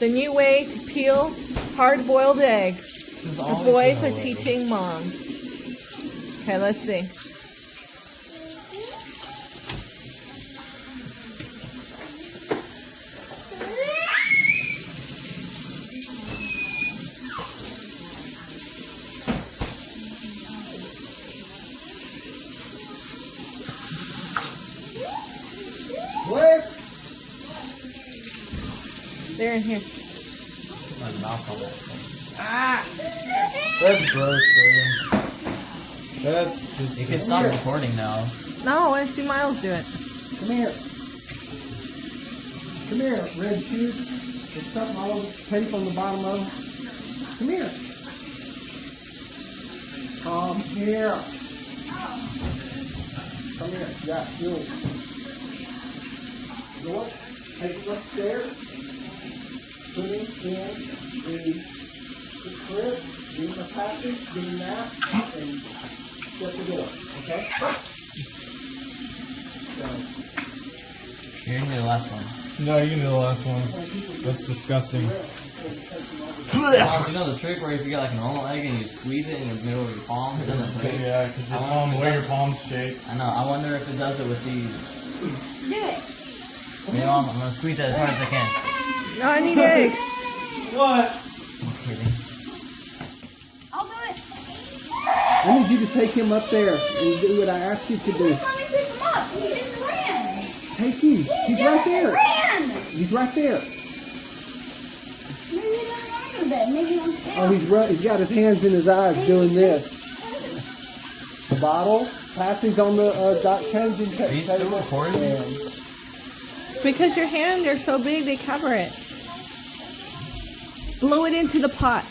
The new way to peel hard-boiled eggs. The boys are teaching Mom. Okay, let's see. What? They're in here. My mouth on that thing. Ah! That's gross, Brandon. That's just. You can stop recording now. No, I want to see Miles do it. Come here. Come here, red cube. There's something all over tape on the bottom of it. Come here. Come here. Come here. Yeah, do it. You know what? Take it upstairs. Put it in the crib. Give him a package. Give him that. And shut the door. Okay? So. You're gonna do the last one. No, you can do the last one. That's disgusting. Miles, you know the trick where if you got like a normal egg and you squeeze it in the middle of your palm, it doesn't break? Yeah, because I wonder if the it way your does- palms shake. I know. I wonder if it does it with these. Do it. You know, I'm gonna squeeze it as hard as I can. No, I need eggs. What? I'm kidding. I'll do it. I need you to take him up there and do what I asked you to do. Let me pick him up. He just ran. Take him. He's right there. Ran. He's right there. Maybe he doesn't want to do that. Maybe I'm scared. Oh, he's got his hands in his eyes doing this. The bottle. Passing's on the changing table. Are you still recording? And Because your hands are so big, they cover it. Blow it into the pot.